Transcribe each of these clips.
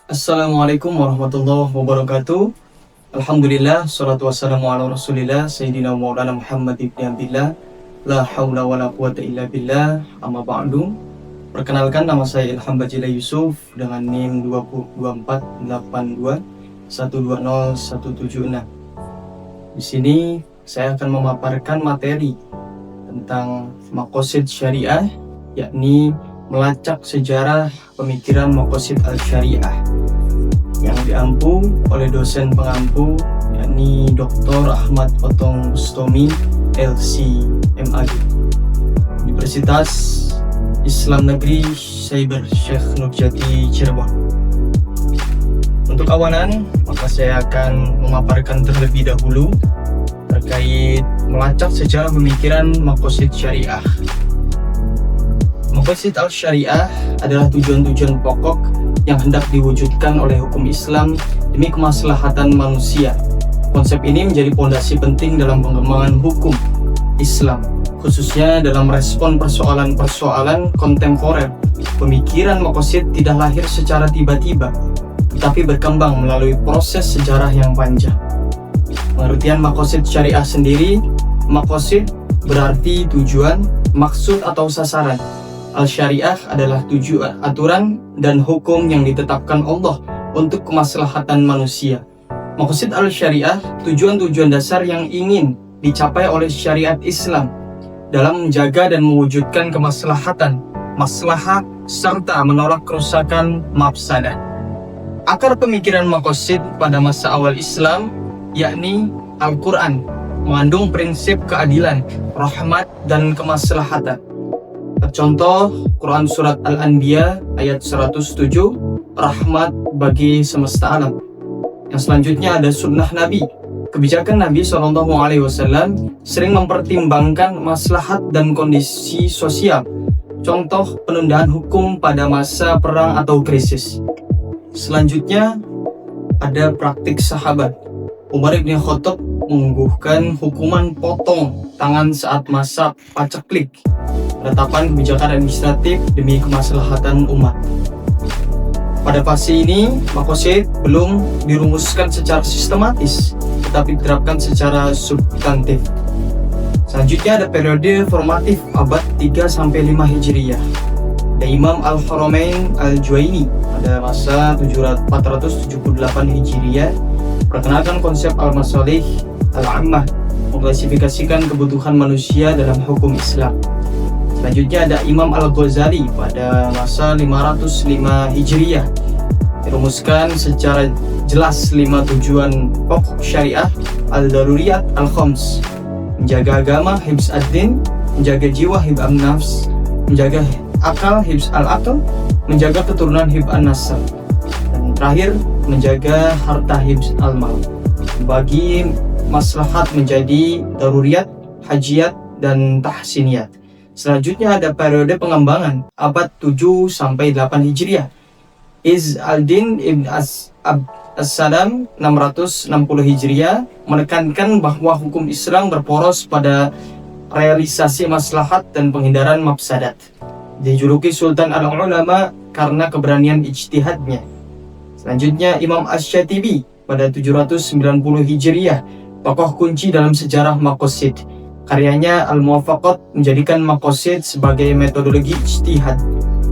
Assalamualaikum warahmatullahi wabarakatuh. Alhamdulillah, salatu wassalamu ala rasulillah Sayyidina Maulana Muhammad ibn Abdillah. La hawla wa la quwata illa billah. Amma ba'du. Perkenalkan, nama saya Ilham Bajila Yusuf dengan NIM 22482120176. Di sini saya akan memaparkan materi tentang maqasid syariah, yakni melacak sejarah pemikiran maqasid al-syariah yang diampu oleh dosen pengampu, yakni Dr. Ahmad Otong Bustomi LC.MAD, Universitas Islam Negeri Cyber Syekh Nurjati Cirebon. Untuk awalan, maka saya akan memaparkan terlebih dahulu terkait melacak sejarah pemikiran maqasid syariah. Maqasid al-syariah adalah tujuan-tujuan pokok yang hendak diwujudkan oleh hukum Islam demi kemaslahatan manusia. Konsep ini menjadi fondasi penting dalam pengembangan hukum Islam, khususnya dalam respon persoalan-persoalan kontemporer. Pemikiran maqasid tidak lahir secara tiba-tiba, tetapi berkembang melalui proses sejarah yang panjang. Pengertian maqasid syariah sendiri, maqasid berarti tujuan, maksud atau sasaran. Al-syariah adalah tujuan, aturan, dan hukum yang ditetapkan Allah untuk kemaslahatan manusia. Maqasid al-syariah, tujuan-tujuan dasar yang ingin dicapai oleh syariat Islam dalam menjaga dan mewujudkan kemaslahatan, maslahah, serta menolak kerusakan mafsadah. Akar pemikiran maqasid pada masa awal Islam, yakni Al-Quran, mengandung prinsip keadilan, rahmat, dan kemaslahatan. Contoh, Quran Surat Al-Anbiya ayat 107, rahmat bagi semesta alam. Yang selanjutnya ada sunnah Nabi. Kebijakan Nabi SAW sering mempertimbangkan maslahat dan kondisi sosial. Contoh, penundaan hukum pada masa perang atau krisis. Selanjutnya ada praktik sahabat. Umar bin Khattab mengukuhkan hukuman potong tangan saat masa paceklik, penetapan kebijakan administratif demi kemaslahatan umat. Pada fase ini, maqasid belum dirumuskan secara sistematis, tetapi diterapkan secara substantif. Selanjutnya ada periode formatif abad 3-5 Hijriyah. Ada Imam Al-Haramain Al-Juwaini pada masa 478 Hijriyah, perkenalkan konsep al-masalih al-ammah, mengklasifikasikan kebutuhan manusia dalam hukum Islam. Selanjutnya ada Imam Al-Ghazali pada masa 505 Hijriyah, dirumuskan secara jelas 5 tujuan pokok syariah al-daruriyat al-khams: menjaga agama, hibz ad-din; menjaga jiwa, hibz an-nafs; menjaga akal, hibz al-aql; menjaga keturunan, hibz an-nasab; dan terakhir menjaga harta, hibz al-mal. Bagi maslahat menjadi daruriyat, hajiyat, dan tahsiniyat. Selanjutnya ada periode pengembangan abad 7-8 Hijriah. Izz al-Din Ibn As-Salam 660 Hijriah menekankan bahwa hukum Islam berporos pada realisasi maslahat dan penghindaran mafsadat. Dijuluki Sultan al-Ulama karena keberanian ijtihadnya. Selanjutnya Imam Asy-Syatibi pada 790 Hijriah, tokoh kunci dalam sejarah maqasid. Karyanya Al-Muwafaqat menjadikan maqasid sebagai metodologi ijtihad,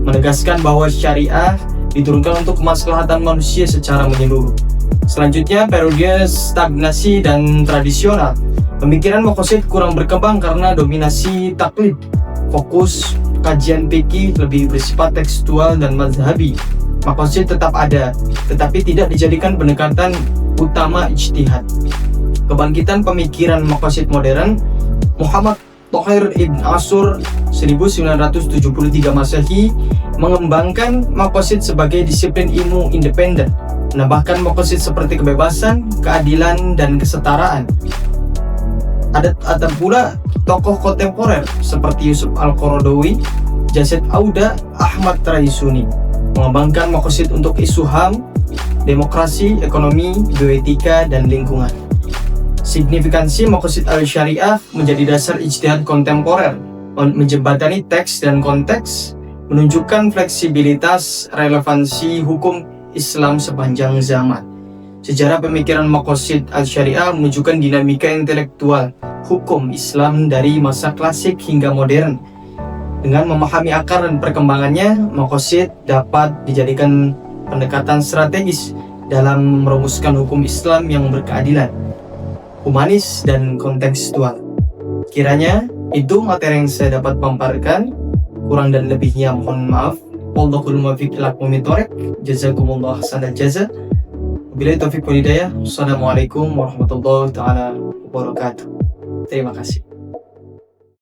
menegaskan bahwa syariah diturunkan untuk kemaslahatan manusia secara menyeluruh. Selanjutnya periode stagnasi dan tradisional. Pemikiran maqasid kurang berkembang karena dominasi taklid. Fokus kajian fikih lebih bersifat tekstual dan mazhabi. Maqasid tetap ada, tetapi tidak dijadikan pendekatan utama ijtihad. Kebangkitan pemikiran maqasid modern. Muhammad Thohir Ibn Ashur 1973 Masehi mengembangkan maqasid sebagai disiplin ilmu independen, menambahkan maqasid seperti kebebasan, keadilan, dan kesetaraan. Ada pula tokoh kontemporer seperti Yusuf Al-Qaradawi, Jazet Auda, Ahmad Traisuni mengembangkan maqasid untuk isu HAM, demokrasi, ekonomi, bioetika, dan lingkungan. Signifikansi maqasid al-syariah menjadi dasar ijtihad kontemporer, menjembatani teks dan konteks, menunjukkan fleksibilitas, relevansi hukum Islam sepanjang zaman. Sejarah pemikiran Maqasid al-Syariah menunjukkan dinamika intelektual hukum Islam dari masa klasik hingga modern. Dengan memahami akar dan perkembangannya, Maqasid dapat dijadikan pendekatan strategis dalam merumuskan hukum Islam yang berkeadilan, humanis, dan kontekstual. Kiranya itu materi yang saya dapat paparkan. Kurang dan lebihnya mohon maaf. Wallahul muwaffiq ila aqwamit thoriq. Jazakumullah ahsanal jaza. Wabillahi taufiq wal hidayah. Wassalamualaikum warahmatullahi taala wabarakatuh. Terima kasih.